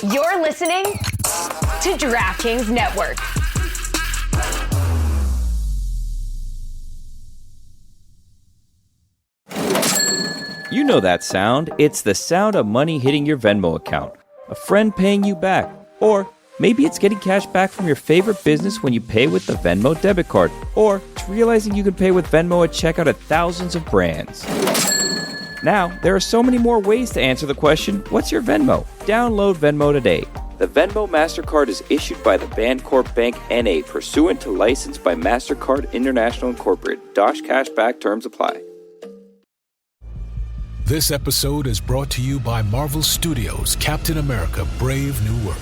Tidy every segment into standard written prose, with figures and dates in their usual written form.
You're listening to DraftKings Network. You know that sound. It's the sound of money hitting your Venmo account. A friend paying you back. Or maybe it's getting cash back from your favorite business when you pay with the Venmo debit card. Or it's realizing you can pay with Venmo at checkout at thousands of brands. Now, there are so many more ways to answer the question, what's your Venmo? Download Venmo today. The Venmo MasterCard is issued by the Bancorp Bank N.A. pursuant to license by MasterCard International Incorporated. Dosh Cashback terms apply. This episode is brought to you by Marvel Studios' Captain America: Brave New World,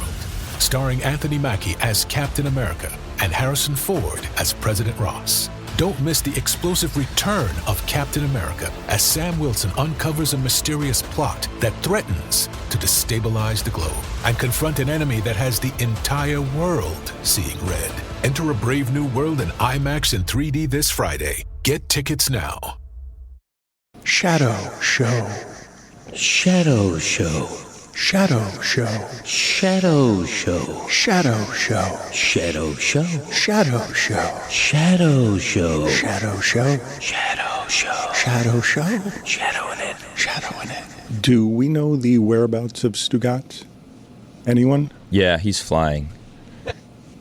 starring Anthony Mackie as Captain America and Harrison Ford as President Ross. Don't miss the explosive return of Captain America as Sam Wilson uncovers a mysterious plot that threatens to destabilize the globe and confront an enemy that has the entire world seeing red. Enter a brave new world in IMAX and 3D this Friday. Get tickets now. Shadow Show. Shadow Show. Shadow Show. Shadow Show. Shadow Show. Shadow Show. Shadow Show. Shadow Show. Shadow Show. Shadow Show. Shadow Show. Shadow in it. Shadow in it. Do we know the whereabouts of Stugotz? Anyone? Yeah, he's flying.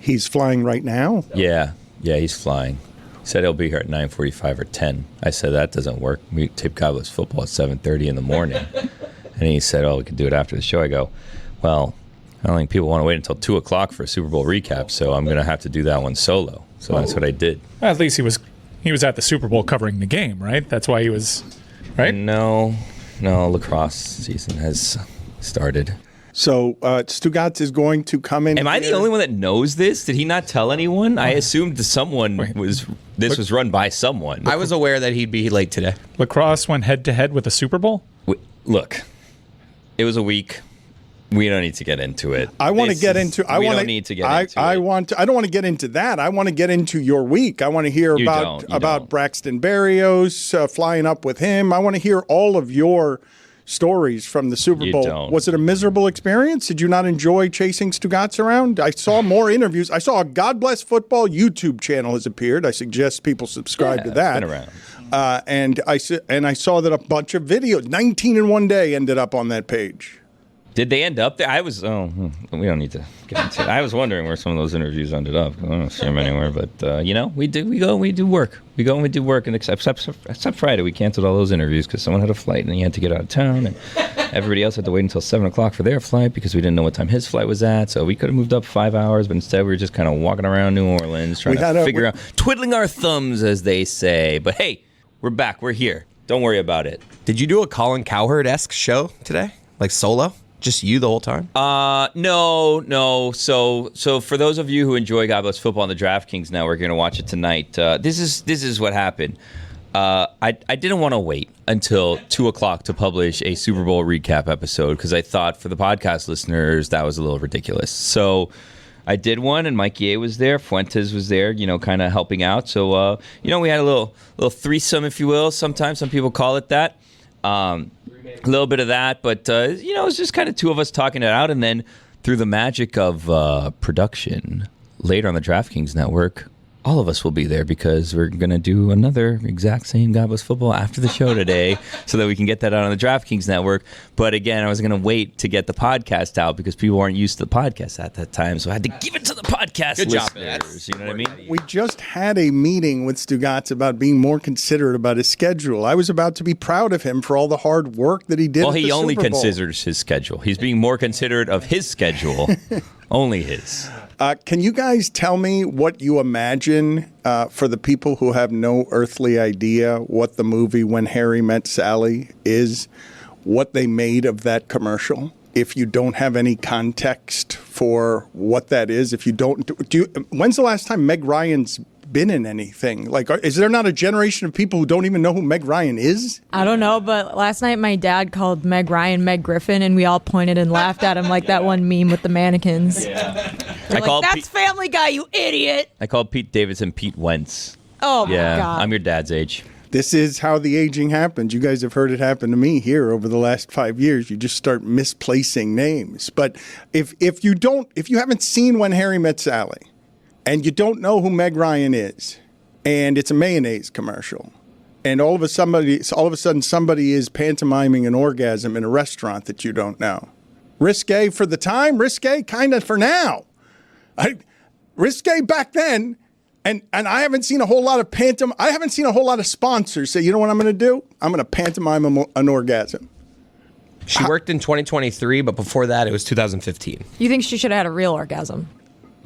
He's flying right now? Yeah, he's flying. He said he'll be here at 9:45 or 10. I said, that doesn't work. We tape Cowboys football at 7:30 in the morning. And he said, we can do it after the show. I go, well, I don't think people want to wait until 2 o'clock for a Super Bowl recap, so I'm going to have to do that one solo. So that's what I did. At least he was at the Super Bowl covering the game, right? That's why he was, right? No, lacrosse season has started. So Stugotz is going to come in. Am I the only one that knows this? Did he not tell anyone? I assumed this was run by someone. I was aware that he'd be late today. Lacrosse went head-to-head with the Super Bowl? Look, it was a week. We don't need to get into it. I want to get into. I don't need to get into it. I don't want to get into that. I want to get into your week. I want to hear about Braxton Berrios flying up with him. I want to hear all of your stories from the Super Bowl. Don't. Was it a miserable experience? Did you not enjoy chasing Stugotz around? I saw more interviews. I saw a God Bless Football YouTube channel has appeared. I suggest people subscribe to that. It's been around. And I saw that a bunch of videos, 19 in one day, ended up on that page. Did they end up there? We don't need to get into it. I was wondering where some of those interviews ended up. I don't see them anywhere, but we do work. We go and we do work, and except Friday, we canceled all those interviews because someone had a flight and he had to get out of town, and everybody else had to wait until 7 o'clock for their flight because we didn't know what time his flight was at. So we could have moved up 5 hours, but instead we were just kind of walking around New Orleans trying to figure out, twiddling our thumbs, as they say. But hey, we're back. We're here. Don't worry about it. Did you do a Colin Cowherd-esque show today? Like solo? Just you the whole time? No. So for those of you who enjoy God Bless Football on the DraftKings Network, you're going to watch it tonight. This is what happened. I didn't want to wait until 2 o'clock to publish a Super Bowl recap episode because I thought for the podcast listeners that was a little ridiculous. So I did one, and Mikey A was there, Fuentes was there, kind of helping out. So we had a little threesome, if you will. Sometimes some people call it that. A little bit of that, but it was just kind of two of us talking it out, and then through the magic of production, later on the DraftKings Network, all of us will be there because we're going to do another exact same God Bless Football after the show today so that we can get that out on the DraftKings Network. But again, I was going to wait to get the podcast out because people weren't used to the podcast at that time, so I had to give it to the podcast Good listeners. Job, you know what I mean? We just had a meeting with Stugotz about being more considerate about his schedule. I was about to be proud of him for all the hard work that he did. Well, he only Super Bowl. considers his schedule. He's being more considerate of his schedule, only his. Can you guys tell me what you imagine for the people who have no earthly idea what the movie When Harry Met Sally is, what they made of that commercial? If you don't have any context for what that is, if you don't, when's the last time Meg Ryan's been in anything? Like, is there not a generation of people who don't even know who Meg Ryan is? I don't know, but last night my dad called Meg Ryan Meg Griffin, and we all pointed and laughed at him like that one meme with the mannequins. Yeah. That's Family Guy, you idiot. I called Pete Davidson Pete Wentz. Oh, my God. I'm your dad's age. This is how the aging happens. You guys have heard it happen to me here over the last 5 years. You just start misplacing names. But if you haven't seen When Harry Met Sally, and you don't know who Meg Ryan is, and it's a mayonnaise commercial, and all of a sudden somebody is pantomiming an orgasm in a restaurant that you don't know. Risque for the time, risque kind of for now. Risque back then. And I haven't seen a whole lot of I haven't seen a whole lot of sponsors say, you know what I'm going to do? I'm going to pantomime an orgasm. She worked in 2023, but before that, it was 2015. You think she should have had a real orgasm?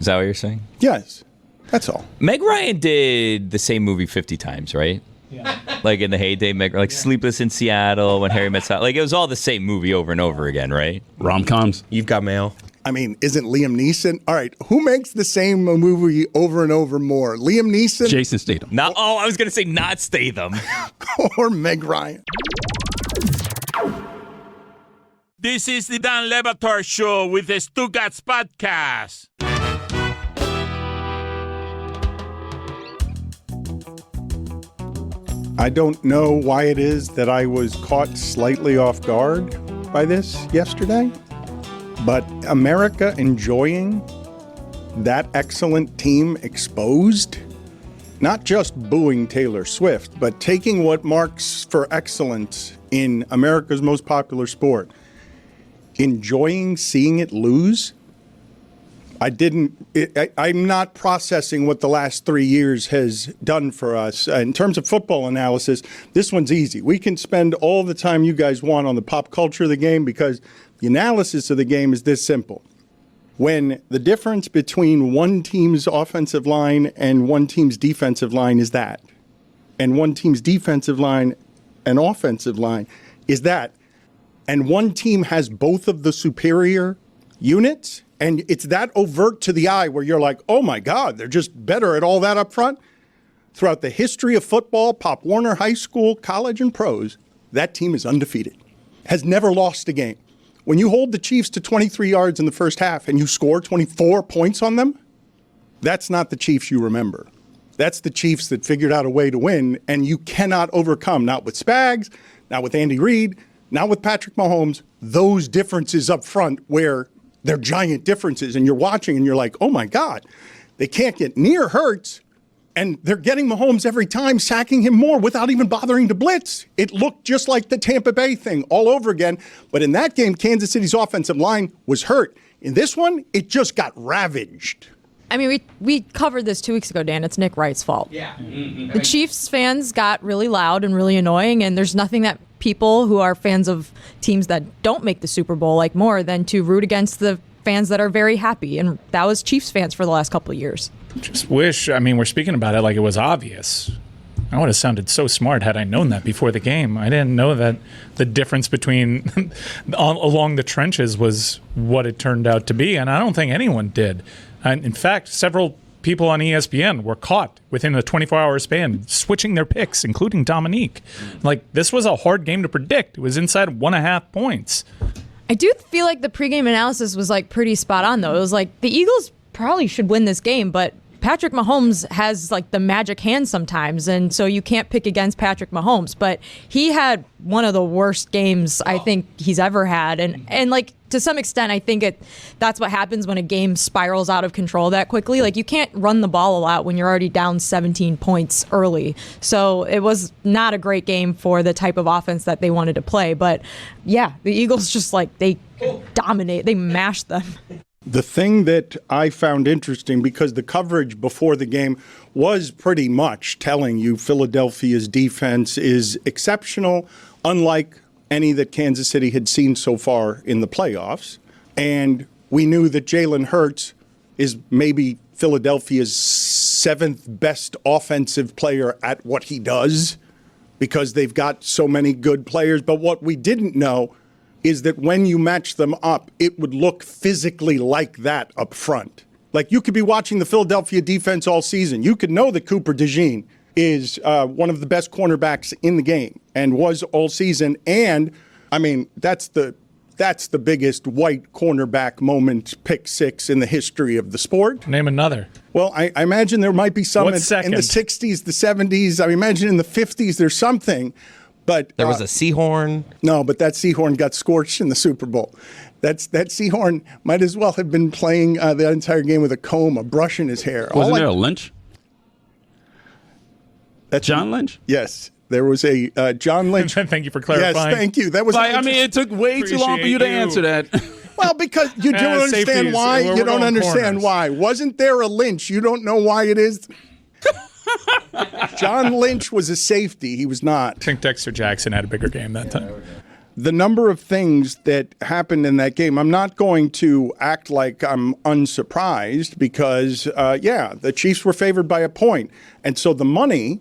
Is that what you're saying? Yes, that's all. Meg Ryan did the same movie 50 times, right? Yeah. Like in the heyday, Sleepless in Seattle, When Harry Met Sally. Like it was all the same movie over and over again, right? Rom-coms. You've Got Mail. I mean, isn't Liam Neeson? All right, who makes the same movie over and over more? Liam Neeson? Jason Statham. I was going to say not Statham. Or Meg Ryan. This is the Dan Le Batard Show with the Stugotz podcast. I don't know why it is that I was caught slightly off guard by this yesterday. But America enjoying that excellent team exposed, not just booing Taylor Swift, but taking what marks for excellence in America's most popular sport, enjoying seeing it lose. I'm not processing what the last 3 years has done for us. In terms of football analysis, this one's easy. We can spend all the time you guys want on the pop culture of the game because the analysis of the game is this simple. When the difference between one team's offensive line and one team's defensive line is that, and one team's defensive line and offensive line is that, and one team has both of the superior units, and it's that overt to the eye where you're like, oh my God, they're just better at all that up front. Throughout the history of football, Pop Warner, high school, college, and pros, that team is undefeated, has never lost a game. When you hold the Chiefs to 23 yards in the first half and you score 24 points on them, that's not the Chiefs you remember. That's the Chiefs that figured out a way to win, and you cannot overcome, not with Spags, not with Andy Reid, not with Patrick Mahomes, those differences up front where they're giant differences, and you're watching and you're like, oh my God, they can't get near Hurts, and they're getting Mahomes every time, sacking him more without even bothering to blitz. It looked just like the Tampa Bay thing all over again. But in that game, Kansas City's offensive line was hurt. In this one, it just got ravaged. I mean, we covered this 2 weeks ago, Dan. It's Nick Wright's fault. Yeah. The Chiefs fans got really loud and really annoying, and there's nothing that people who are fans of teams that don't make the Super Bowl like more than to root against the fans that are very happy. And that was Chiefs fans for the last couple of years. Just wish, I mean, we're speaking about it like it was obvious. I would have sounded so smart had I known that before the game. I didn't know that the difference between along the trenches was what it turned out to be, and I don't think anyone did. And in fact, several people on ESPN were caught within a 24-hour span switching their picks, including Dominique. Like, this was a hard game to predict. It was inside 1.5 points. I do feel like the pregame analysis was like pretty spot on, though. It was like the Eagles probably should win this game, but Patrick Mahomes has like the magic hand sometimes, and so you can't pick against Patrick Mahomes. But he had one of the worst games I think he's ever had, and like to some extent, I think that's what happens when a game spirals out of control that quickly. Like you can't run the ball a lot when you're already down 17 points early. So it was not a great game for the type of offense that they wanted to play. But yeah, the Eagles just like they dominate, they mash them. The thing that I found interesting, because the coverage before the game was pretty much telling you Philadelphia's defense is exceptional, unlike any that Kansas City had seen so far in the playoffs. And we knew that Jalen Hurts is maybe Philadelphia's 7th best offensive player at what he does because they've got so many good players. But what we didn't know is that when you match them up, it would look physically like that up front. Like you could be watching the Philadelphia defense all season. You could know that Cooper DeJean is one of the best cornerbacks in the game and was all season. And, I mean, that's the that's the biggest white cornerback moment, pick six in the history of the sport. Name another. Well, I imagine there might be some in the Second? 60s, the 70s. I imagine in the 50s there's something. But There was a Seahorn. no, but that Seahorn got scorched in the Super Bowl. That Seahorn might as well have been playing the entire game with a comb, a brush in his hair. Wasn't there a Lynch? That's John Lynch? Yes, there was a John Lynch. Thank you for clarifying. Yes, thank you. That was. I mean, it took way too long for you to Appreciate you. answer that. well, because you don't safeties. understand why. We're You don't going understand corners. why. Wasn't there a Lynch? You don't know why it is. John Lynch was a safety. He was not. I think Dexter Jackson had a bigger game that time. The number of things that happened in that game, I'm not going to act like I'm unsurprised because, the Chiefs were favored by a point. And so the money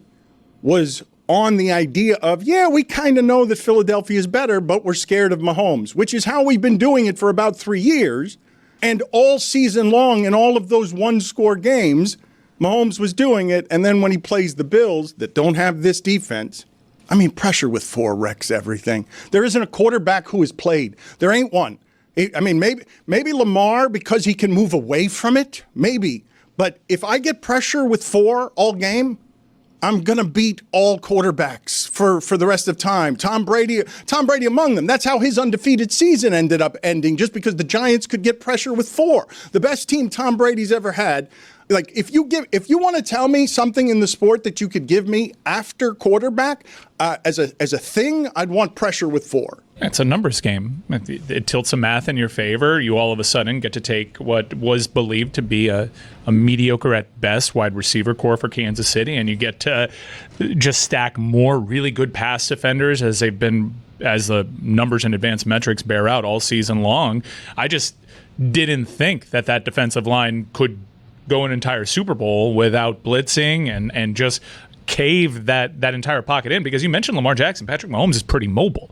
was on the idea of, we kind of know that Philadelphia is better, but we're scared of Mahomes, which is how we've been doing it for about 3 years. And all season long in all of those one-score games, Mahomes was doing it. And then when he plays the Bills that don't have this defense, I mean, pressure with 4 wrecks everything. There isn't a quarterback who has played. There ain't one. I mean, maybe Lamar because he can move away from it, maybe. But if I get pressure with 4 all game, I'm going to beat all quarterbacks for the rest of time. Tom Brady among them. That's how his undefeated season ended up ending, just because the Giants could get pressure with 4. The best team Tom Brady's ever had. Like, if you want to tell me something in the sport that you could give me after quarterback as a thing, I'd want pressure with 4. It's a numbers game. It tilts some math in your favor. You all of a sudden get to take what was believed to be a mediocre at best wide receiver core for Kansas City, and you get to just stack more really good pass defenders as they've been, as the numbers and advanced metrics bear out all season long. I just didn't think that defensive line could go an entire Super Bowl without blitzing and just cave that entire pocket in, because you mentioned Lamar Jackson. Patrick Mahomes is pretty mobile.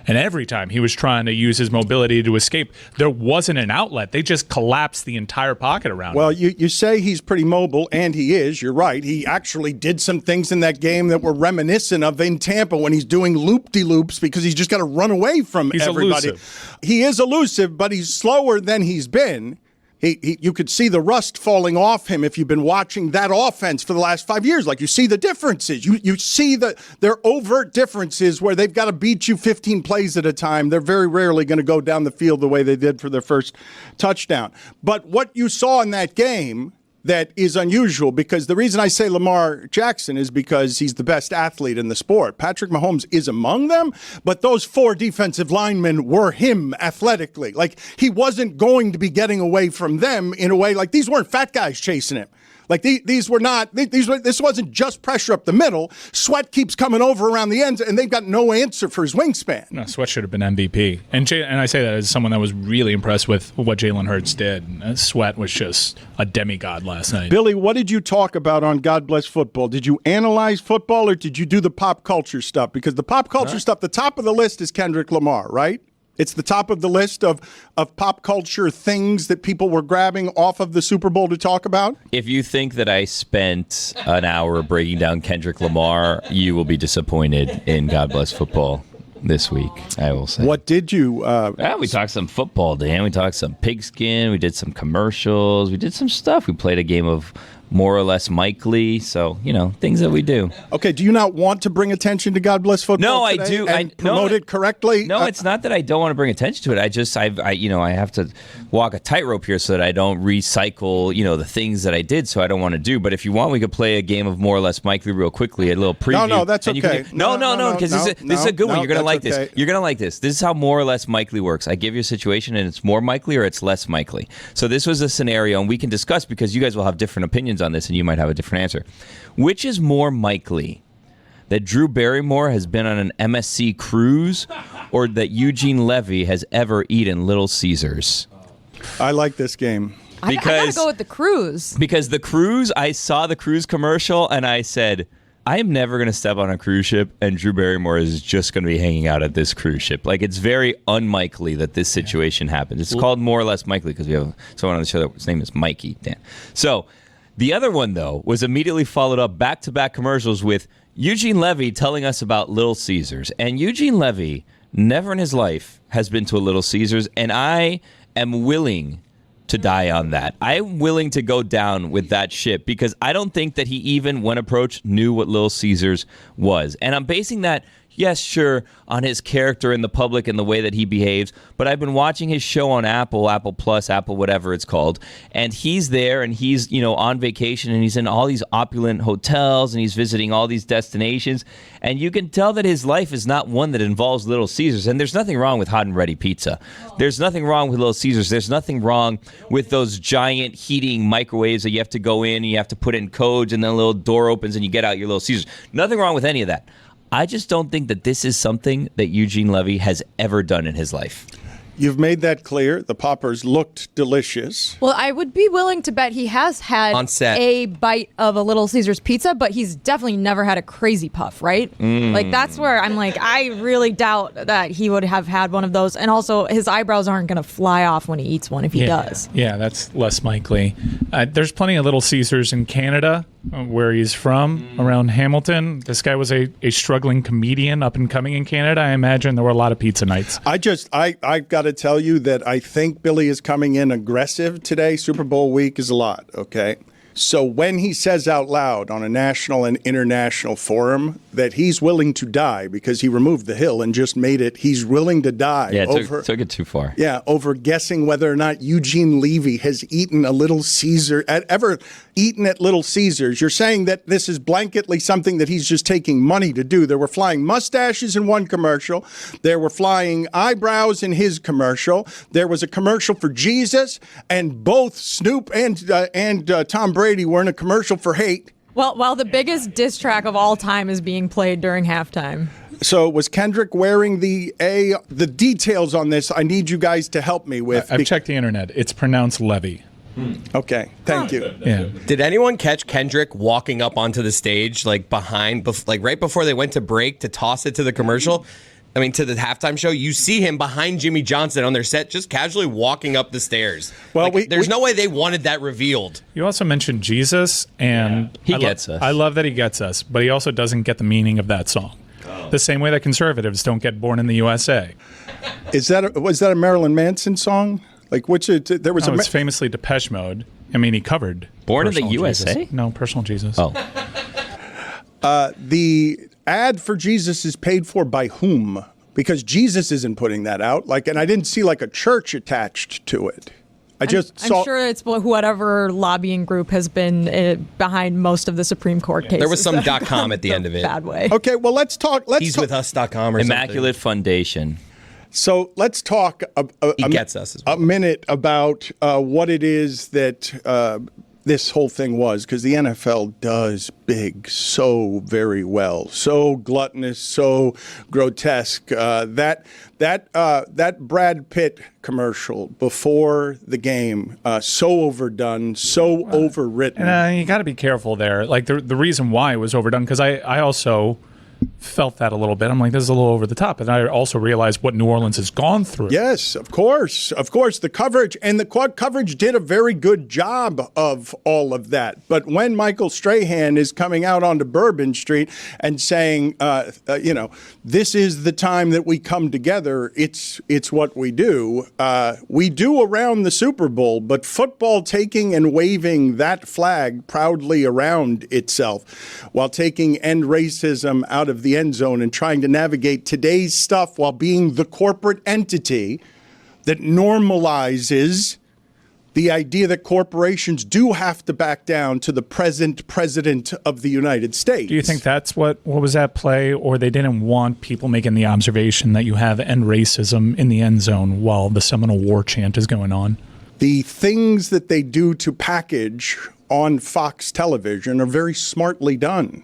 And every time he was trying to use his mobility to escape, there wasn't an outlet. They just collapsed the entire pocket around Well, him. you say he's pretty mobile, and he is. You're right. He actually did some things in that game that were reminiscent of in Tampa when he's doing loop-de-loops because he's just got to run away from everybody. Elusive. He is elusive, but he's slower than he's been. You could see the rust falling off him if you've been watching that offense for the last 5 years. Like, you see the differences. You see their overt differences where they've got to beat you 15 plays at a time. They're very rarely going to go down the field the way they did for their first touchdown. But what you saw in that game that is unusual, because the reason I say Lamar Jackson is because he's the best athlete in the sport. Patrick Mahomes is among them, but those 4 defensive linemen were him athletically. Like, he wasn't going to be getting away from them in a way. Like, these weren't fat guys chasing him. Like, these were not, this wasn't just pressure up the middle. Sweat keeps coming over around the ends, and they've got no answer for his wingspan. No, Sweat should have been MVP. And I say that as someone that was really impressed with what Jalen Hurts did. Sweat was just a demigod last night. Billy, what did you talk about on God Bless Football? Did you analyze football, or did you do the pop culture stuff? Because the pop culture stuff, the top of the list is Kendrick Lamar, right? It's the top of the list of pop culture things that people were grabbing off of the Super Bowl to talk about. If you think that I spent an hour breaking down Kendrick Lamar, you will be disappointed in God Bless Football this week, I will say. What did you... we talked some football, Dan. We talked some pigskin. We did some commercials. We did some stuff. We played a game of more or less Mike Lee. So, things that we do. Okay, do you not want to bring attention to God Bless Football No, I today do. and promote it correctly? No, it's not that I don't want to bring attention to it. I have to walk a tightrope here so that I don't recycle, the things that I did, so I don't want to do. But if you want, we could play a game of more or less Mike Lee real quickly, a little preview. No, that's and okay. No, because this is a good one. You're going to like this. Okay. You're going to like this. This is how more or less Mike Lee works. I give you a situation, and it's more Mike Lee or it's less Mike Lee. So this was a scenario, and we can discuss because you guys will have different opinions on this, and you might have a different answer. Which is more Mike Lee? That Drew Barrymore has been on an MSC cruise, or that Eugene Levy has ever eaten Little Caesars? I like this game. I gotta go with the cruise. Because the cruise, I saw the cruise commercial and I said, I am never going to step on a cruise ship, and Drew Barrymore is just going to be hanging out at this cruise ship. Like, it's very unlikely that this situation happens. It's called more or less Mike Lee because we have someone on the show whose name is Mikey, Dan. So the other one, though, was immediately followed up back-to-back commercials with Eugene Levy telling us about Little Caesars. And Eugene Levy never in his life has been to a Little Caesars, and I am willing to die on that. I am willing to go down with that ship because I don't think that he even, when approached, knew what Little Caesars was. And I'm basing that, yes, sure, on his character in the public and the way that he behaves, but I've been watching his show on Apple Plus, Apple whatever it's called, and he's there and he's, on vacation and he's in all these opulent hotels and he's visiting all these destinations, and you can tell that his life is not one that involves Little Caesars. And there's nothing wrong with hot and ready pizza. There's nothing wrong with Little Caesars. There's nothing wrong with those giant heating microwaves that you have to go in and you have to put in codes and then a little door opens and you get out your Little Caesars. Nothing wrong with any of that. I just don't think that this is something that Eugene Levy has ever done in his life. You've made that clear. The poppers looked delicious. Well, I would be willing to bet he has had On set. a bite of a Little Caesars pizza, but he's definitely never had a crazy puff, right? Like, that's where I'm like, I really doubt that he would have had one of those. And also, his eyebrows aren't going to fly off when he eats one if he does. Yeah, that's less likely. There's plenty of Little Caesars in Canada, where he's from, around Hamilton. This guy was a struggling comedian up and coming in Canada. I imagine there were a lot of pizza nights. I've got to tell you that I think Billy is coming in aggressive today. Super Bowl week is a lot, okay? So when he says out loud on a national and international forum that he's willing to die because he removed the hill and just made it, he's willing to die. Yeah, took it too far. Yeah, over guessing whether or not Eugene Levy has eaten a Little Caesar, ever eaten at Little Caesars. You're saying that this is blanketly something that he's just taking money to do. There were flying mustaches in one commercial. There were flying eyebrows in his commercial. There was a commercial for Jesus, and both Snoop and Tom Brady were in a commercial for hate. Well, while the biggest diss track of all time is being played during halftime. So was Kendrick wearing the details on this? I need you guys to help me with. I've checked the internet. It's pronounced Levy. Okay, thank you. Yeah. Did anyone catch Kendrick walking up onto the stage, like right before they went to break to toss it to the commercial? I mean, to the halftime show, you see him behind Jimmy Johnson on their set, just casually walking up the stairs. Well, there's no way they wanted that revealed. You also mentioned Jesus, and he gets us. I love that he gets us, but he also doesn't get the meaning of that song. The same way that conservatives don't get Born in the USA. Was that a Marilyn Manson song? Like there was it's famously Depeche Mode. I mean, he covered Born in the Personal USA? Jesus. No, Personal Jesus. Oh. The ad for Jesus is paid for by whom? Because Jesus isn't putting that out. And I didn't see a church attached to it. I'm sure it's whatever lobbying group has been behind most of the Supreme Court cases. There was some .com at the end of it. Bad way. Okay, well, let's talk. He's with us.com or Immaculate something. Foundation. So let's talk He gets us as well. a minute about what it is that this whole thing was, because the NFL does big so very well, so gluttonous, so grotesque. That Brad Pitt commercial before the game, so overdone, so overwritten. And you got to be careful there. The reason why it was overdone, because I also felt that a little bit. I'm like, this is a little over the top. And I also realized what New Orleans has gone through. Yes, of course. The coverage, and the coverage did a very good job of all of that. But when Michael Strahan is coming out onto Bourbon Street and saying, this is the time that we come together, it's what we do. We do around the Super Bowl, but football taking and waving that flag proudly around itself while taking end racism out of the end zone and trying to navigate today's stuff while being the corporate entity that normalizes the idea that corporations do have to back down to the present president of the United States. Do you think that's what was at play, or they didn't want people making the observation that you have end racism in the end zone while the Seminole War chant is going on? The things that they do to package on Fox television are very smartly done.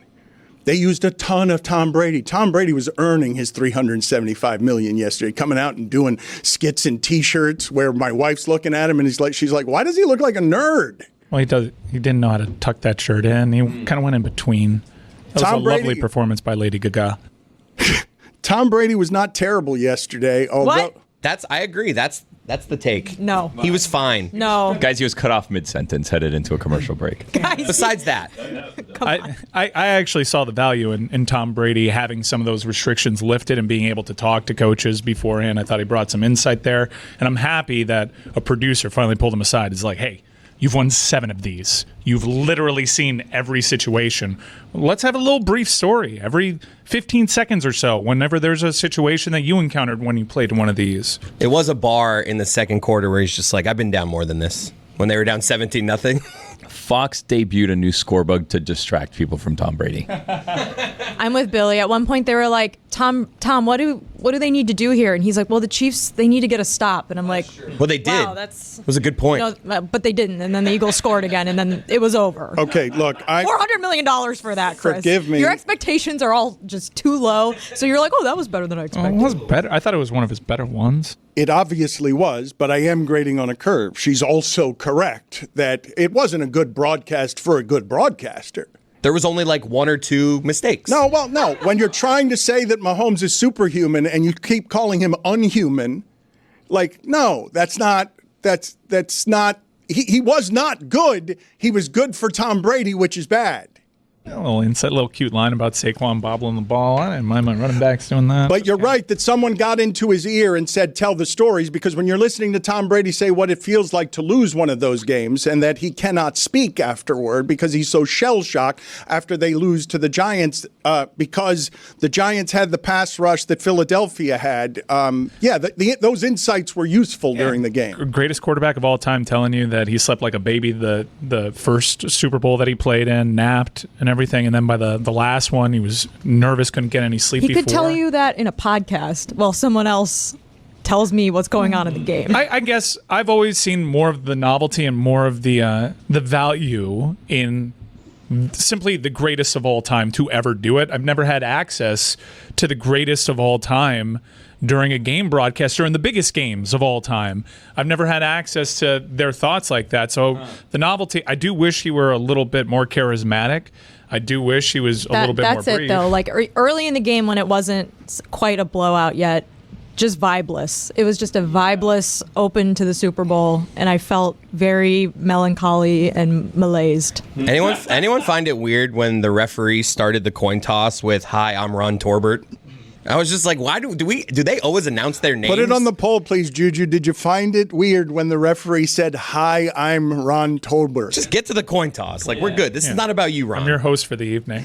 They used a ton of Tom Brady. Tom Brady was earning his $375 million yesterday, coming out and doing skits and T-shirts where my wife's looking at him and she's like, why does he look like a nerd? Well, he didn't know how to tuck that shirt in. He kind of went in between. That was a lovely performance by Lady Gaga. Tom Brady was not terrible yesterday. What? I agree. That's That's the take. No. He was fine. No. Guys, he was cut off mid-sentence, headed into a commercial break. Guys, Besides that, I actually saw the value in Tom Brady having some of those restrictions lifted and being able to talk to coaches beforehand. I thought he brought some insight there. And I'm happy that a producer finally pulled him aside. It's like, hey, you've won 7 of these. You've literally seen every situation. Let's have a little brief story every 15 seconds or so whenever there's a situation that you encountered when you played one of these. it was a bar in the second quarter where he's just like, I've been down more than this. When they were down 17-0. Fox debuted a new scorebug to distract people from Tom Brady. I'm with Billy. At one point, they were like, Tom, what do they need to do here? And he's like, well, the Chiefs, they need to get a stop. And I'm like, Well, they did. wow, that was a good point. No, but they didn't. And then the Eagles scored again, and then it was over. Okay, look, $400 million for that, Chris. Forgive me. Your expectations are all just too low. So you're like, oh, that was better than I Oh, expected. it was better. I thought it was one of his better ones. It obviously was, but I am grading on a curve. She's also correct that it wasn't a good broadcast for a good broadcaster. There was only like 1 or 2 mistakes. No. When you're trying to say that Mahomes is superhuman and you keep calling him unhuman, like, no, that's not. He was not good. He was good for Tom Brady, which is bad. A little insight, little cute line about Saquon bobbling the ball. I didn't mind my running backs doing that. But you're right that someone got into his ear and said, tell the stories, because when you're listening to Tom Brady say what it feels like to lose one of those games and that he cannot speak afterward because he's so shell-shocked after they lose to the Giants because the Giants had the pass rush that Philadelphia had. Those insights were useful during the game. Greatest quarterback of all time telling you that he slept like a baby the first Super Bowl that he played in, napped and everything, and then by the last one he was nervous, couldn't get any sleep. He could tell you that in a podcast while someone else tells me what's going on in the game. I guess I've always seen more of the novelty and more of the value in simply the greatest of all time to ever do it. I've never had access to the greatest of all time during a game broadcast during the biggest games of all time. I've never had access to their thoughts like that. So the novelty, I do wish he were a little bit more charismatic. I do wish he was a little bit more brief. That's it, though. Like early in the game when it wasn't quite a blowout yet, just vibeless. It was just a vibeless open to the Super Bowl, and I felt very melancholy and malaised. Anyone find it weird when the referee started the coin toss with "Hi, I'm Ron Torbert"? I was just like, why do they always announce their names? Put it on the poll, please, Juju. Did you find it weird when the referee said, "Hi, I'm Ron Tolbert"? Just get to the coin toss. Like, we're good. This is not about you, Ron. I'm your host for the evening.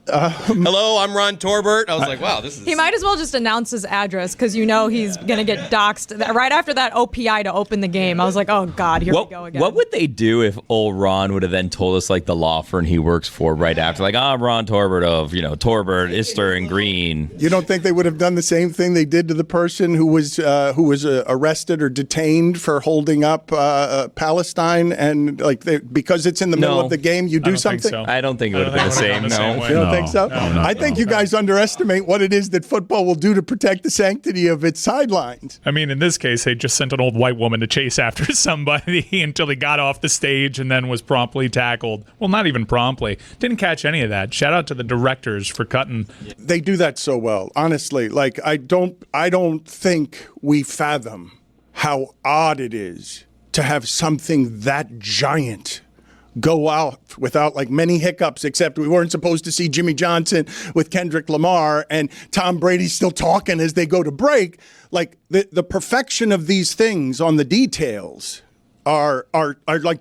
Hello, I'm Ron Torbert. I was like, wow, this is... He might as well just announce his address because he's going to get doxxed. Right after that OPI to open the game, I was like, oh, God, here we go again. What would they do if old Ron would have then told us, like, the law firm he works for right after? Like, I'm Ron Torbert of, Torbert, Ister, and Green. You don't think they would have done the same thing they did to the person who was arrested or detained for holding up Palestine and, because it's in the middle of the game, you do something? So. I don't think it would have been the same. You don't think so? I think you guys underestimate what it is that football will do to protect the sanctity of its sidelines. I mean, in this case, they just sent an old white woman to chase after somebody until he got off the stage and then was promptly tackled. Well, not even promptly. Didn't catch any of that. Shout out to the directors for cutting. They do that so well. Honestly, I don't think we fathom how odd it is to have something that giant go out without many hiccups, except we weren't supposed to see Jimmy Johnson with Kendrick Lamar and Tom Brady still talking as they go to break. The perfection of these things on the details are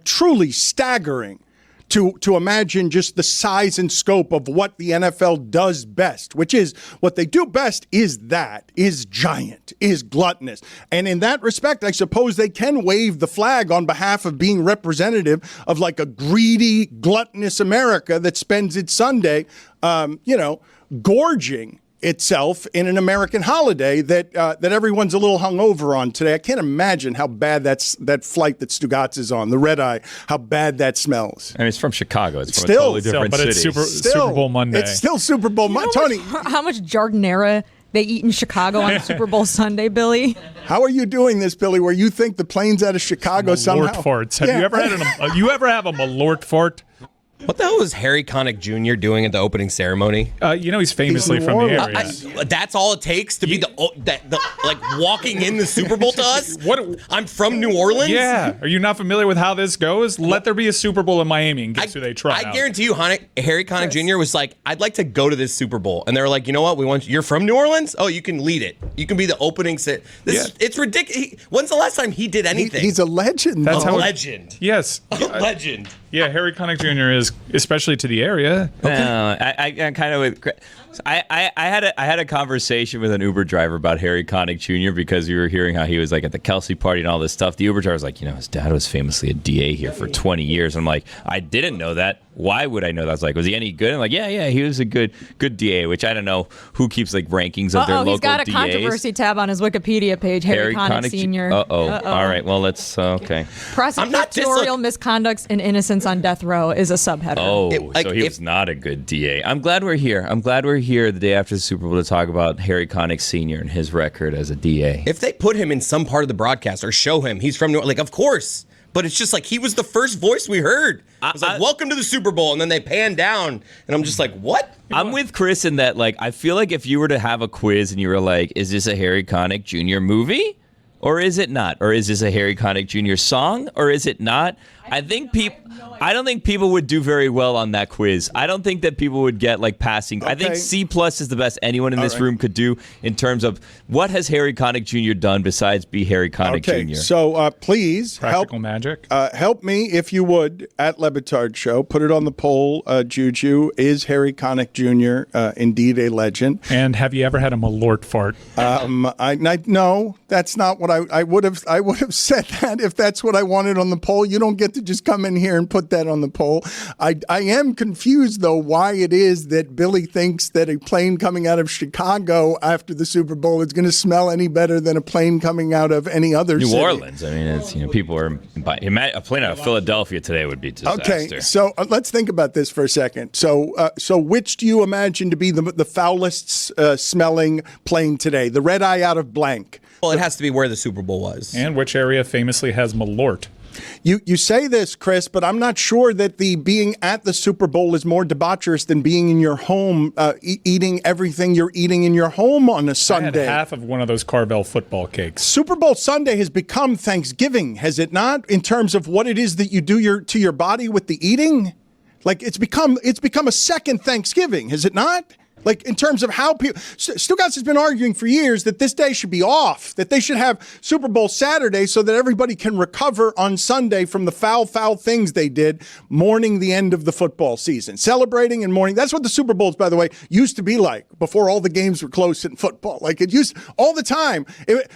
truly staggering to imagine just the size and scope of what the NFL does best, which is what they do best is giant, is gluttonous. And in that respect, I suppose they can wave the flag on behalf of being representative of a greedy, gluttonous America that spends its Sunday, gorging itself in an American holiday that everyone's a little hungover on today. I can't imagine how bad that flight that Stugotz is on, the red eye, how bad that smells. I mean, it's from Chicago. It's from a totally different but city. It's Super Bowl Monday. It's still Super Bowl Monday. Tony, how much jardinera they eat in Chicago on Super Bowl Sunday, Billy? How are you doing this, Billy, where you think the plane's out of Chicago somehow? Malört farts. Have you ever had you ever have a Malört fart? What the hell was Harry Connick Jr. doing at the opening ceremony? He's famously He's from the New area. That's all it takes to be like walking in the Super Bowl to us? I'm from New Orleans? Yeah. Are you not familiar with how this goes? Let there be a Super Bowl in Miami and guess who they try I out. guarantee you, Harry Connick Jr. was like, I'd like to go to this Super Bowl. And they were like, you know what? You're from New Orleans? Oh, you can lead it. You can be the opening. It's ridiculous. When's the last time he did anything? He's a legend. That's a how legend. Yes. A legend. Yeah, Harry Connick Jr. is, especially to the area. I kind of I had a conversation with an Uber driver about Harry Connick Jr. because we were hearing how he was like at the Kelsey party and all this stuff. The Uber driver was like, his dad was famously a DA here for 20 years. I'm like, I didn't know that. Why would I know that? I was like, was he any good? I'm like, yeah, he was a good DA, which I don't know who keeps like rankings of their local DAs. He's got a controversy tab on his Wikipedia page, Harry Connick Sr. All right, well, let's, okay. Prosecutorial misconducts and innocence on death row is a subheader. Oh, so he was not a good DA. I'm glad we're here. The day after the Super Bowl to talk about Harry Connick Sr. and his record as a DA. If they put him in some part of the broadcast or show him, he's from New Orleans, like, of course. But it's just like he was the first voice we heard. I was like, welcome to the Super Bowl. And then they pan down. And I'm just like, what? I'm with Chris in that, like, I feel like if you were to have a quiz and you were like, is this a Harry Connick Jr. movie? Or is it not? Or is this a Harry Connick Jr. song? Or is it not? I don't think people would do very well on that quiz. I don't think that people would get like passing. Okay. I think C+ is the best anyone in this room could do in terms of what has Harry Connick Jr. done besides be Harry Connick Jr. So please Practical magic. Help me if you would at Le Batard Show. Put it on the poll. Juju, is Harry Connick Jr. Indeed a legend? And have you ever had a Malört fart? No, that's not what I would have. I would have said that if that's what I wanted on the poll. You don't get to just come in here and put that on the poll. I am confused, though, why it is that Billy thinks that a plane coming out of Chicago after the Super Bowl is going to smell any better than a plane coming out of any other city. New Orleans. I mean, it's people are a plane out of Philadelphia today would be a disaster. Okay, so let's think about this for a second. So which do you imagine to be the foulest smelling plane today? The red eye out of blank. Well, it has to be where the Super Bowl was. And which area famously has Malört? You say this, Chris, but I'm not sure that the being at the Super Bowl is more debaucherous than being in your home, eating everything you're eating in your home on a Sunday. I had half of one of those Carvel football cakes. Super Bowl Sunday has become Thanksgiving, has it not? In terms of what it is that you do to your body with the eating, like it's become a second Thanksgiving, has it not? Like, in terms of how people... Stugotz has been arguing for years that this day should be off, that they should have Super Bowl Saturday so that everybody can recover on Sunday from the foul things they did, mourning the end of the football season. Celebrating and mourning. That's what the Super Bowls, by the way, used to be like before all the games were close in football. Like, it used all the time.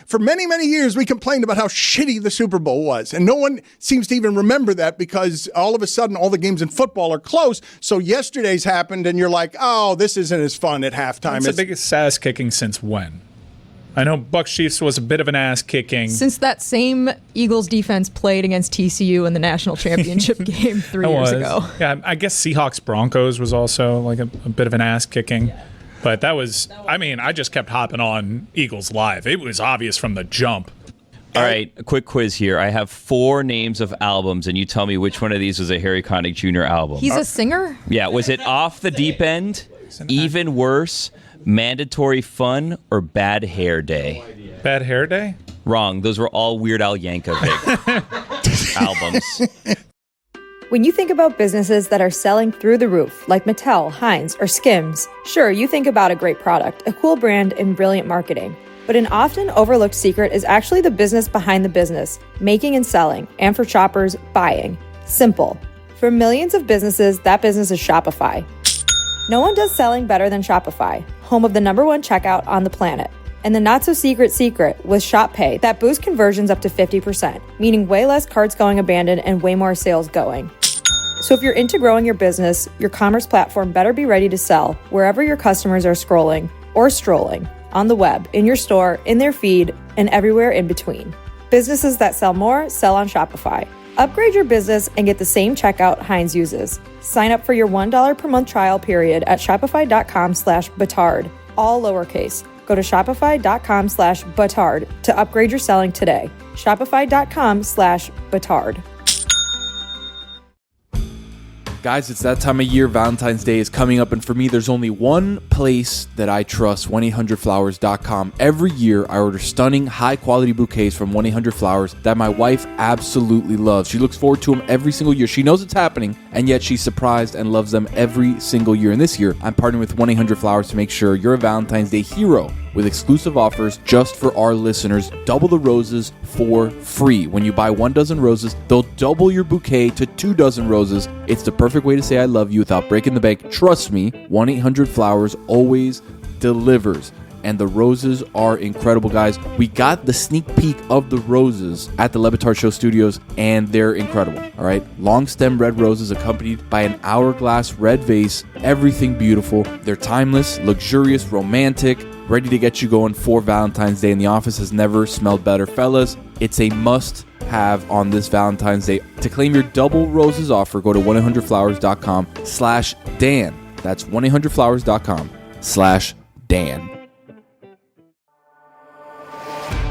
For many, many years, we complained about how shitty the Super Bowl was. And no one seems to even remember that because all of a sudden, all the games in football are close. So yesterday's happened, and you're like, oh, this isn't as fun at halftime. It's the biggest ass kicking since when? I know Bucs Chiefs was a bit of an ass kicking. Since that same Eagles defense played against TCU in the national championship game 3 years ago. Yeah, I guess Seahawks Broncos was also like a bit of an ass kicking. But that was, I just kept hopping on Eagles Live. It was obvious from the jump. All right, a quick quiz here. I have 4 names of albums, and you tell me which one of these was a Harry Connick Jr. album. He's a singer? Yeah, was it Off the Deep End, Even Worse, Mandatory Fun, or Bad Hair Day? Bad Hair Day? Wrong. Those were all Weird Al Yankovic albums. When you think about businesses that are selling through the roof, like Mattel, Heinz, or Skims, sure, you think about a great product, a cool brand, and brilliant marketing. But an often overlooked secret is actually the business behind the business, making and selling, and for shoppers, buying. Simple. For millions of businesses, that business is Shopify. No one does selling better than Shopify, home of the #1 checkout on the planet. And the not-so-secret secret with Shop Pay that boosts conversions up to 50%, meaning way less carts going abandoned and way more sales going. So if you're into growing your business, your commerce platform better be ready to sell wherever your customers are scrolling or strolling, on the web, in your store, in their feed, and everywhere in between. Businesses that sell more sell on Shopify. Upgrade your business and get the same checkout Heinz uses. Sign up for your $1 per month trial period at shopify.com/Batard, all lowercase. Go to shopify.com/Batard to upgrade your selling today. Shopify.com/Batard. Guys, it's that time of year. Valentine's Day is coming up, and for me, there's only one place that I trust, 1-800-Flowers.com. Every year, I order stunning, high-quality bouquets from 1-800-Flowers that my wife absolutely loves. She looks forward to them every single year. She knows it's happening, and yet she's surprised and loves them every single year. And this year, I'm partnering with 1-800-Flowers to make sure you're a Valentine's Day hero with exclusive offers just for our listeners. Double the roses for free. When you buy 1 dozen roses, they'll double your bouquet to 2 dozen roses. It's the perfect way to say I love you without breaking the bank. Trust me, 1-800-Flowers always delivers. And the roses are incredible, guys. We got the sneak peek of the roses at the Batard Show studios, and they're incredible, all right? Long stem red roses accompanied by an hourglass red vase. Everything beautiful. They're timeless, luxurious, romantic, ready to get you going for Valentine's Day, and the office has never smelled better. Fellas, it's a must-have on this Valentine's Day. To claim your double roses offer, go to 1-800-Flowers.com/Dan. That's 1-800-Flowers.com/Dan.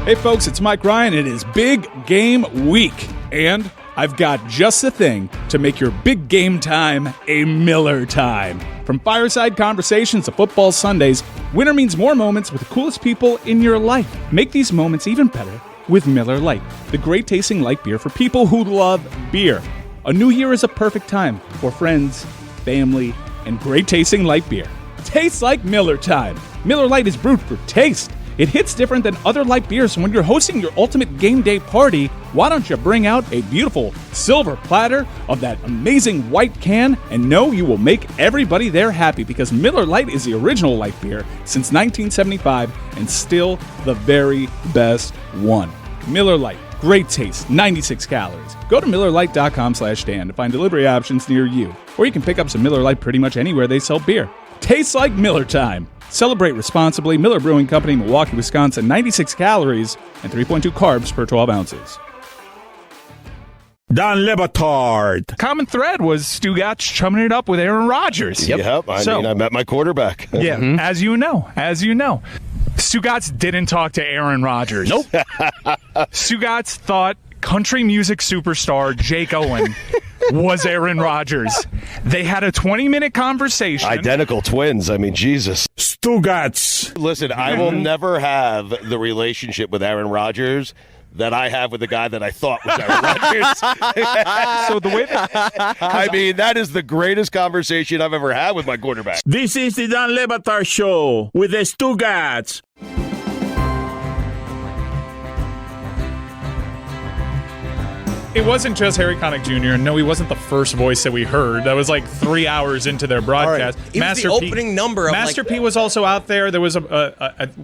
Hey folks, it's Mike Ryan. It is big game week, and I've got just the thing to make your big game time a Miller time. From fireside conversations to football Sundays, winter means more moments with the coolest people in your life. Make these moments even better with Miller Lite, the great tasting light beer for people who love beer. A new year is a perfect time for friends, family, and great tasting light beer. Tastes like Miller time. Miller Lite is brewed for taste. It hits different than other light beers, so when you're hosting your ultimate game day party, why don't you bring out a beautiful silver platter of that amazing white can and know you will make everybody there happy, because Miller Lite is the original light beer since 1975 and still the very best one. Miller Lite, great taste, 96 calories. Go to MillerLite.com/Dan to find delivery options near you, or you can pick up some Miller Lite pretty much anywhere they sell beer. Tastes like Miller time. Celebrate responsibly. Miller Brewing Company, Milwaukee, Wisconsin. 96 calories and 3.2 carbs per 12 ounces. Dan Le Batard. Common thread was Stugotz chumming it up with Aaron Rodgers. Yep. I met my quarterback. Yeah, as you know. Stugotz didn't talk to Aaron Rodgers. Nope. Stugotz thought country music superstar Jake Owen was Aaron Rodgers. They had a 20-minute conversation. Identical twins. I mean, Jesus. Stugotz. Listen, I will never have the relationship with Aaron Rodgers that I have with the guy that I thought was Aaron Rodgers. So the way I mean, that is the greatest conversation I've ever had with my quarterback. This is the Dan Le Batard Show with the Stugotz. It wasn't just Harry Connick Jr. No, he wasn't the first voice that we heard. That was like 3 hours into their broadcast. Right. It was the opening number of Master P was also out there. There was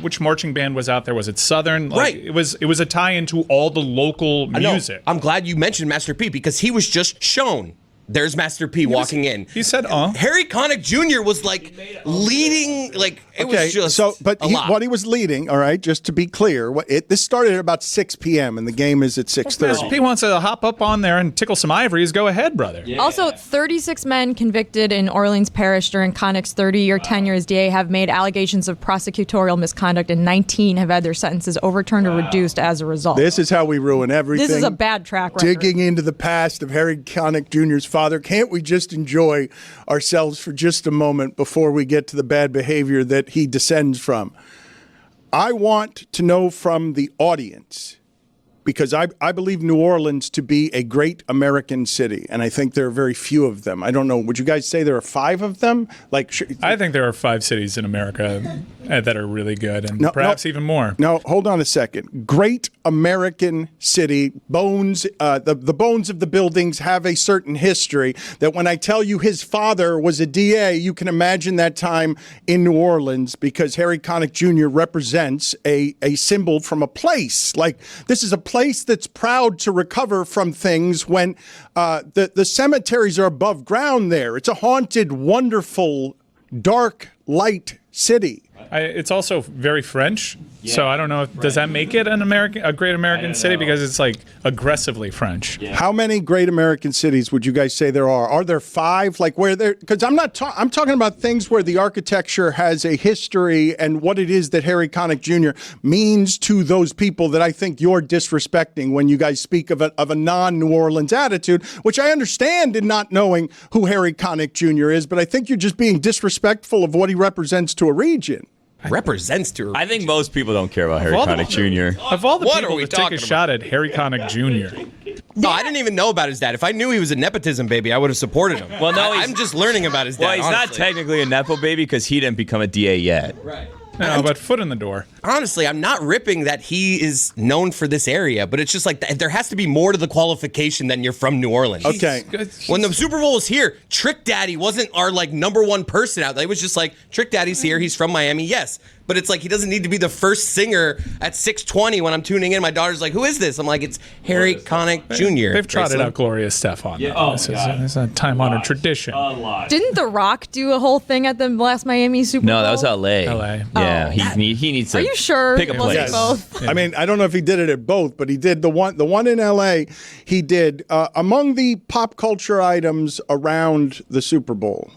which marching band was out there? Was it Southern? Right. It was a tie-in to all the local music. I'm glad you mentioned Master P because he was just shown. There's Master P walking in. He said, Harry Connick Jr. was like leading, like it was just what he was leading, all right, just to be clear, this started at about 6 p.m. and the game is at 6:30. Master P wants to hop up on there and tickle some ivories. Go ahead, brother. Yeah. Also, 36 men convicted in Orleans Parish during Connick's 30-year tenure as DA have made allegations of prosecutorial misconduct, and 19 have had their sentences overturned or reduced as a result. This is how we ruin everything. This is a bad track record. Digging into the past of Harry Connick Jr.'s father. Can't we just enjoy ourselves for just a moment before we get to the bad behavior that he descends from? I want to know from the audience, because I believe New Orleans to be a great American city, and I think there are very few of them. I don't know. Would you guys say there are 5 of them? I think there are 5 cities in America that are really good, and perhaps even more. No, hold on a second. Great American city. Bones, the bones of the buildings have a certain history that when I tell you his father was a DA, you can imagine that time in New Orleans, because Harry Connick Jr. represents a symbol from a place. Like, this is a place that's proud to recover from things when the cemeteries are above ground there. It's a haunted, wonderful, dark, light city. It's also very French. So I don't know does that make it a great American city because it's like aggressively French. How many great American cities would you guys say there are? Are there 5? Like where there? Because I'm talking about things where the architecture has a history and what it is that Harry Connick Jr. means to those people that I think you're disrespecting when you guys speak of a non-New Orleans attitude, which I understand in not knowing who Harry Connick Jr. is, but I think you're just being disrespectful of what he represents to a region. Represents to. I think most people don't care about Harry Connick Jr. Of all the What people are we to take talking a shot at Harry Connick Jr. No, I didn't even know about his dad. If I knew he was a nepotism baby, I would have supported him. Well, no, I'm just learning about his dad. Well, he's not honestly. technically a nepo baby because he didn't become a DA yet. Right. No, but foot in the door. Honestly, I'm not ripping that he is known for this area, but it's just like there has to be more to the qualification than you're from New Orleans. Okay. When the Super Bowl was here, Trick Daddy wasn't our like number one person out there. It was just like Trick Daddy's here. He's from Miami. Yes. But it's like he doesn't need to be the first singer at 6:20 when I'm tuning in. My daughter's like, "Who is this?" I'm like, "It's Harry Connick Jr." They've trotted out Gloria Stefan. Yeah. This is a time-honored tradition. Didn't The Rock do a whole thing at the last Miami Super Bowl? No, that was L.A. LA. Yeah, he needs to. Are you sure pick a it wasn't place? both? I mean, I don't know if he did it at both, but he did the one in L.A. He did among the pop culture items around the Super Bowl.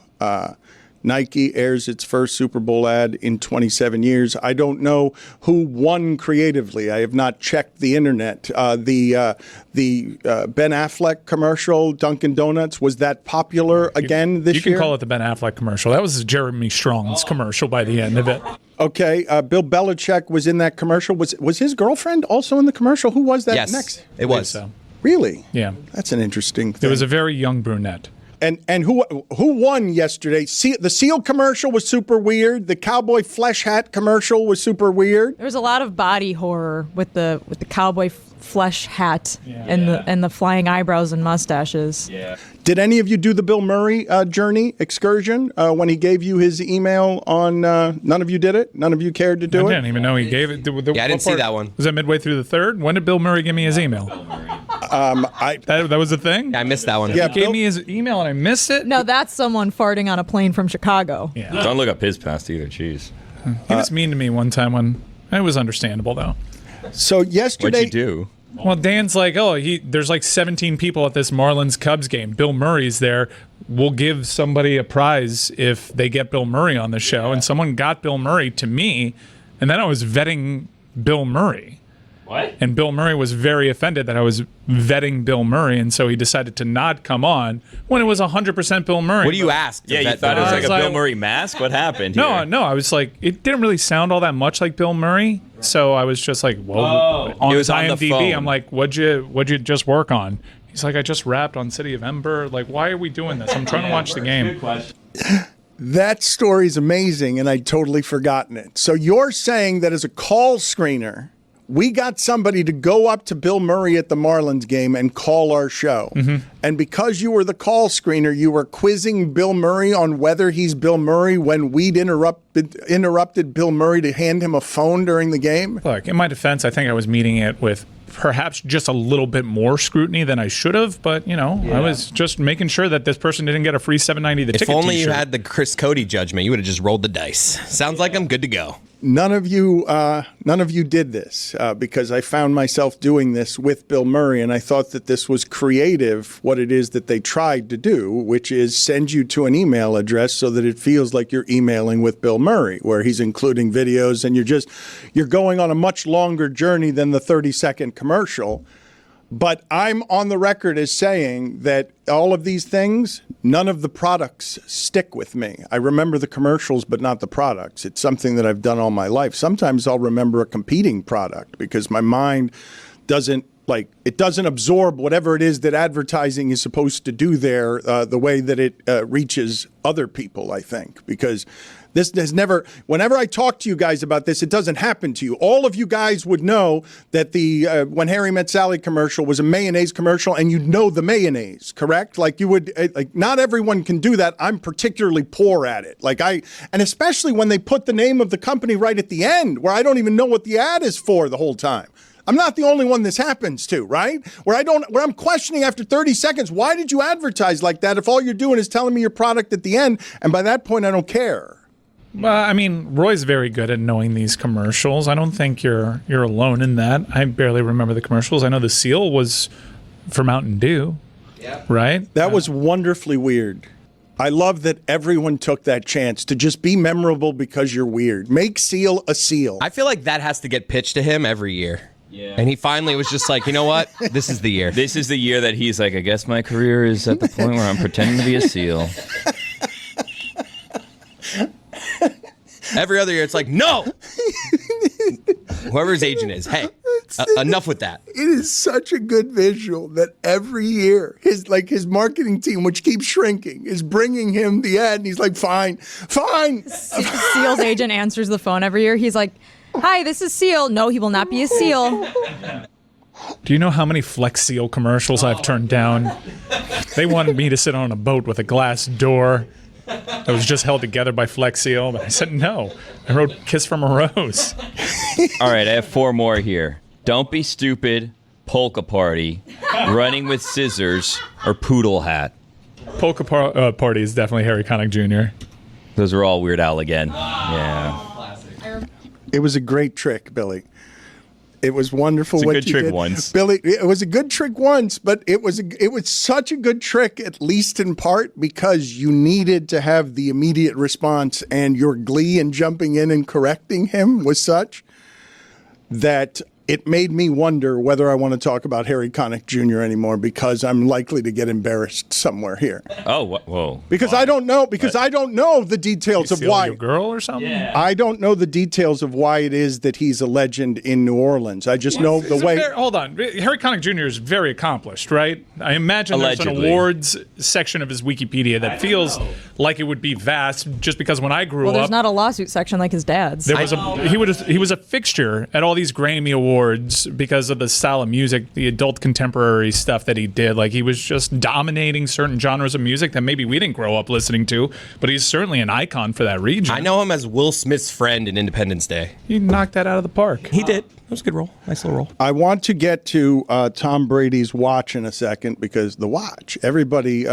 Nike airs its first Super Bowl ad in 27 years. I don't know who won creatively. I have not checked the internet. The Ben Affleck commercial, Dunkin' Donuts, was that popular again this year? You can call it the Ben Affleck commercial. That was Jeremy Strong's commercial by the end of it. Okay, Bill Belichick was in that commercial. Was his girlfriend also in the commercial? Who was that Yes, next? it was. So. Really? Yeah. That's an interesting thing. It was a very young brunette. And who won yesterday? The Seal commercial was super weird. The cowboy flesh hat commercial was super weird. There was a lot of body horror with the cowboy flesh hat and the flying eyebrows and mustaches. Yeah. Did any of you do the Bill Murray journey excursion when he gave you his email on? None of you did it. None of you cared to do I it. didn't even know he gave it. Yeah, I didn't see that one. Was that midway through the third? When did Bill Murray give me his email? That was the thing? Yeah, I missed that one. Yeah, He gave me his email and I missed it? No, that's someone farting on a plane from Chicago. Yeah. Don't look up his past either. Jeez. He was mean to me one time when it was understandable though. So yesterday, What'd you do? Well, Dan's like, there's like 17 people at this Marlins Cubs game. Bill Murray's there. We'll give somebody a prize if they get Bill Murray on the show. And someone got Bill Murray to me, and then I was vetting Bill Murray. What? And Bill Murray was very offended that I was vetting Bill Murray, and so he decided to not come on when it was 100% Bill Murray. What do you ask? Yeah, you thought it was like a Bill Murray mask? What happened here? No, I was like, it didn't really sound all that much like Bill Murray, so I was just like, well, on It was his on the IMDb, phone. I'm like, what'd you just work on? He's like, I just rapped on City of Ember. Like, why are we doing this? I'm trying to watch the game. that story's amazing, and I'd totally forgotten it. So you're saying that as a call screener, we got somebody to go up to Bill Murray at the Marlins game and call our show. Mm-hmm. And because you were the call screener, you were quizzing Bill Murray on whether he's Bill Murray when we'd interrupted Bill Murray to hand him a phone during the game? Look, in my defense, I think I was meeting it with perhaps just a little bit more scrutiny than I should have, but, I was just making sure that this person didn't get a free $7.90 the ticket If only t-shirt. you had the Chris Cody judgment, you would have just rolled the dice. Sounds like I'm good to go. None of you did this because I found myself doing this with Bill Murray, and I thought that this was creative, what it is that they tried to do, which is send you to an email address so that it feels like you're emailing with Bill Murray, where he's including videos, and you're going on a much longer journey than the 30-second commercial. But I'm on the record as saying that all of these things, none of the products stick with me. I remember the commercials, but not the products. It's something that I've done all my life. Sometimes I'll remember a competing product because my mind doesn't absorb whatever it is that advertising is supposed to do there the way that it reaches other people, I think, because this has never, whenever I talk to you guys about this, it doesn't happen to you. All of you guys would know that the When Harry Met Sally commercial was a mayonnaise commercial, and you'd know the mayonnaise, correct? Like you would, not everyone can do that. I'm particularly poor at it. And especially when they put the name of the company right at the end, where I don't even know what the ad is for the whole time. I'm not the only one this happens to, right? Where I'm questioning after 30 seconds, why did you advertise like that if all you're doing is telling me your product at the end? And by that point, I don't care. Well, I mean, Roy's very good at knowing these commercials. I don't think you're alone in that. I barely remember the commercials. I know the seal was for Mountain Dew, right? That was wonderfully weird. I love that everyone took that chance to just be memorable because you're weird. Make Seal a seal. I feel like that has to get pitched to him every year. Yeah. And he finally was just like, you know what? This is the year. This is the year that he's like, I guess my career is at the point where I'm pretending to be a seal. Every other year, it's like, no! Whoever his agent is, hey, enough with that. It is such a good visual that every year his marketing team, which keeps shrinking, is bringing him the ad, and he's like, fine. Seal's agent answers the phone every year. He's like, hi, this is Seal. No, he will not be a seal. Do you know how many Flex Seal commercials I've turned down? They wanted me to sit on a boat with a glass door that was just held together by Flex Seal, but I said no. I wrote Kiss from a Rose. All right, I have 4 more here. Don't be stupid, polka party, running with scissors, or poodle hat. Polka party is definitely Harry Connick Jr. Those are all Weird Al again. Yeah. It was a great trick, Billy. It was wonderful. It's a what good you trick did. once. Billy. It was a good trick once, but it was such a good trick, at least in part, because you needed to have the immediate response, and your glee in jumping in and correcting him was such that it made me wonder whether I want to talk about Harry Connick Jr. anymore, because I'm likely to get embarrassed somewhere here. Oh, whoa. Because I don't know. Because I don't know the details of why. Your girl or something? Yeah. I don't know the details of why it is that he's a legend in New Orleans. I just know the way. Hold on. Harry Connick Jr. is very accomplished, right? I imagine there's an awards section of his Wikipedia that feels like it would be vast, just because when I grew Well, up, there's not a lawsuit section like his dad's. there was he was a fixture at all these Grammy Awards because of the style of music, the adult contemporary stuff that he did. Like, he was just dominating certain genres of music that maybe we didn't grow up listening to, but he's certainly an icon for that region. I know him as Will Smith's friend in Independence Day. He knocked that out of the park. He did. It was a good role. Nice little role. I want to get to Tom Brady's watch in a second, because the watch, everybody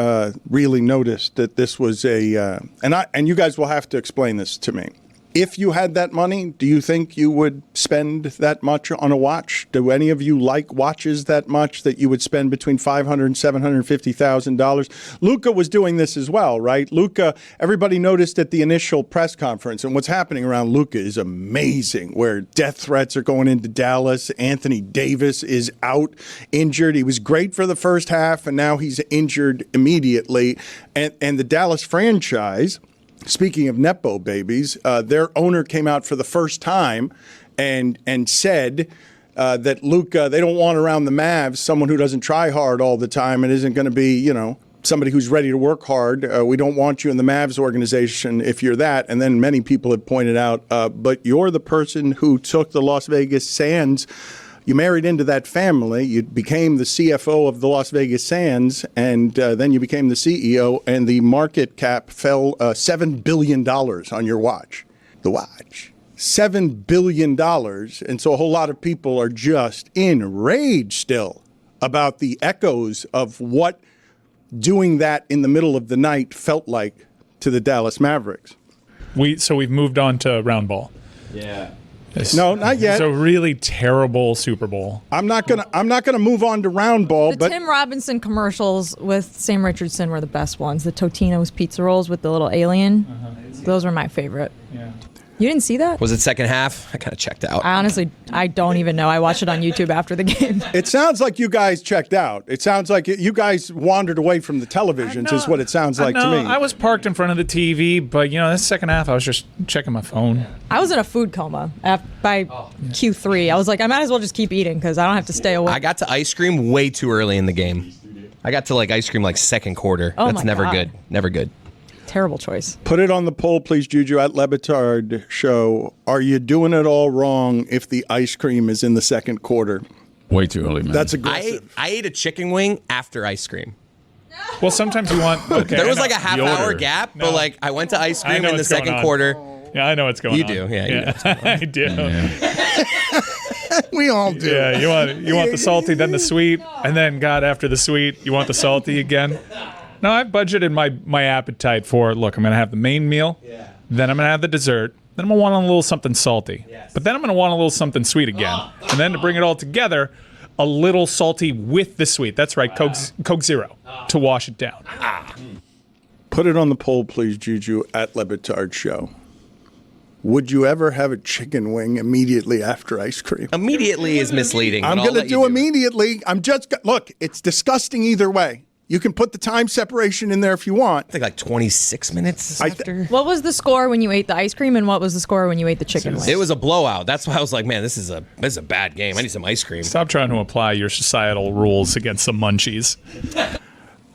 really noticed that this was and you guys will have to explain this to me. If you had that money, do you think you would spend that much on a watch? Do any of you like watches that much that you would spend between $500,000 and $750,000? Luka was doing this as well, right? Luka, everybody noticed at the initial press conference, and what's happening around Luka is amazing, where death threats are going into Dallas. Anthony Davis is out injured. He was great for the first half, and now he's injured immediately. And the Dallas franchise, speaking of Nepo babies, their owner came out for the first time and said that Luka, they don't want around the Mavs someone who doesn't try hard all the time and isn't going to be, somebody who's ready to work hard. We don't want you in the Mavs organization if you're that. And then many people have pointed out, but you're the person who took the Las Vegas Sands. You married into that family, you became the CFO of the Las Vegas Sands, and then you became the CEO, and the market cap fell $7 billion on your watch. The watch. $7 billion. And so a whole lot of people are just enraged still about the echoes of what doing that in the middle of the night felt like to the Dallas Mavericks. So we've moved on to round ball. Yeah. No, not yet. It's a really terrible Super Bowl. I'm not gonna move on to round ball. The but Tim Robinson commercials with Sam Richardson were the best ones. The Totino's pizza rolls with the little alien. Those were my favorite. Yeah. You didn't see that? Was it second half? I kind of checked out. I don't even know. I watched it on YouTube after the game. It sounds like you guys checked out. It sounds like you guys wandered away from the televisions, is what it sounds like to me. I was parked in front of the TV, but this second half, I was just checking my phone. I was in a food coma by Q3. I was like, I might as well just keep eating because I don't have to stay awake. I got to ice cream way too early in the game. I got to ice cream second quarter. Oh, That's my never God. good. Never good. Terrible choice. Put it on the poll, please, Juju, at Le Batard Show. Are you doing it all wrong if the ice cream is in the second quarter? Way too early, man. That's aggressive. I ate a chicken wing after ice cream. Well, sometimes you want... Okay, there was a half-hour gap, but I went to ice cream in the second quarter. Yeah, I know what's going on. You do, yeah. You know what's going on. I do. Yeah. We all do. Yeah, you want the salty, then the sweet, and then, God, after the sweet, you want the salty again. No, I've budgeted my appetite for, look, I'm going to have the main meal, Then I'm going to have the dessert. Then I'm going to want a little something salty. Yes. But then I'm going to want a little something sweet again. And then to bring it all together, a little salty with the sweet. That's right, Coke Zero to wash it down. Put it on the poll, please, Juju, at Le Batard Show. Would you ever have a chicken wing immediately after ice cream? Immediately is misleading. I'm going to do immediately. Look, it's disgusting either way. You can put the time separation in there if you want. I think like 26 minutes after. What was the score when you ate the ice cream, and what was the score when you ate the chicken wings? It was a blowout. That's why I was like, man, this is a bad game. I need some ice cream. Stop trying to apply your societal rules against some munchies.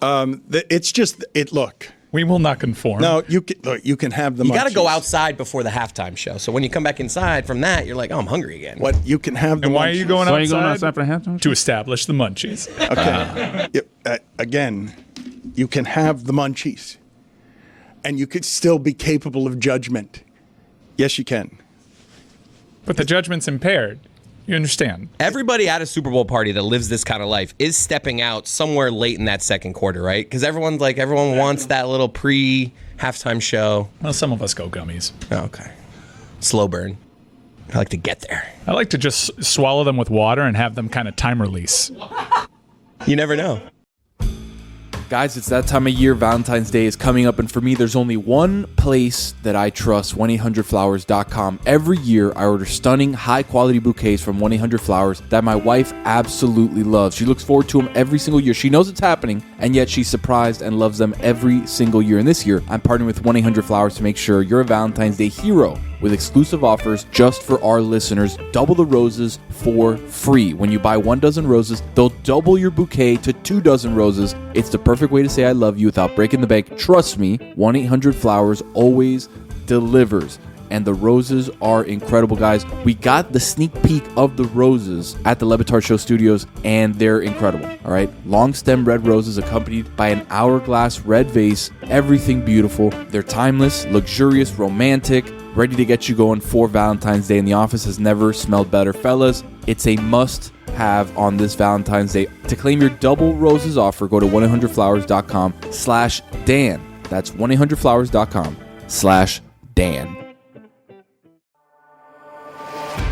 It's just look. We will not conform. No, you can have the munchies. You got to go outside before the halftime show. So when you come back inside from that, you're like, oh, I'm hungry again. What you can have the And why munchies. are you going outside? Why are you going outside for the halftime? To establish the munchies. Okay. Again, you can have the munchies, and you could still be capable of judgment. Yes, you can. But the judgment's impaired. You understand? Everybody at a Super Bowl party that lives this kind of life is stepping out somewhere late in that second quarter, right? Because everyone wants that little pre-halftime show. Well, some of us go gummies. Oh, okay. Slow burn. I like to get there. I like to just swallow them with water and have them kind of time release. You never know. Guys, it's that time of year. Valentine's Day is coming up, and for me, there's only one place that I trust, 1-800-Flowers.com. Every year, I order stunning, high-quality bouquets from 1-800-Flowers that my wife absolutely loves. She looks forward to them every single year. She knows it's happening, and yet she's surprised and loves them every single year. And this year, I'm partnering with 1-800-Flowers to make sure you're a Valentine's Day hero with exclusive offers just for our listeners. Double the roses for free. When you buy 1 dozen roses, they'll double your bouquet to 2 dozen roses. It's the perfect way to say I love you without breaking the bank. Trust me, 1-800-Flowers always delivers. And the roses are incredible, guys. We got the sneak peek of the roses at the Le Batard Show studios, and they're incredible, all right? Long stem red roses accompanied by an hourglass red vase. Everything beautiful. They're timeless, luxurious, romantic, ready to get you going for Valentine's Day. And the office has never smelled better. Fellas, it's a must-have on this Valentine's Day. To claim your double roses offer, go to 1-800-Flowers.com/Dan. That's 1-800-Flowers.com/Dan.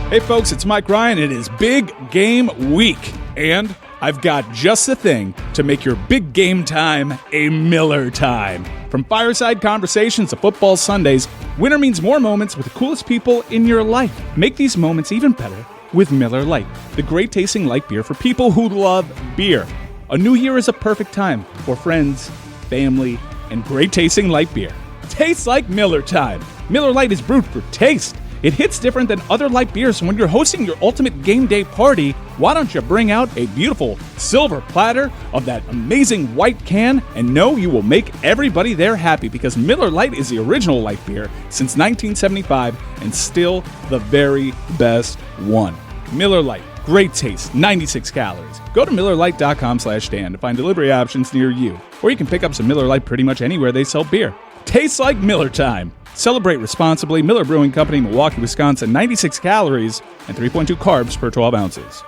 Hey folks, it's Mike Ryan. It is Big Game Week, and I've got just the thing to make your big game time a Miller time. From fireside conversations to football Sundays, winter means more moments with the coolest people in your life. Make these moments even better with Miller Lite, the great tasting light beer for people who love beer. A new year is a perfect time for friends, family, and great tasting light beer. Tastes like Miller time. Miller Lite is brewed for taste. It hits different than other light beers, and when you're hosting your ultimate game day party, why don't you bring out a beautiful silver platter of that amazing white can and know you will make everybody there happy, because Miller Lite is the original light beer since 1975 and still the very best one. Miller Lite, great taste, 96 calories. Go to MillerLite.com/Dan to find delivery options near you, or you can pick up some Miller Lite pretty much anywhere they sell beer. Tastes like Miller time. Celebrate responsibly. Miller Brewing Company, Milwaukee, Wisconsin. 96 calories and 3.2 carbs per 12 ounces.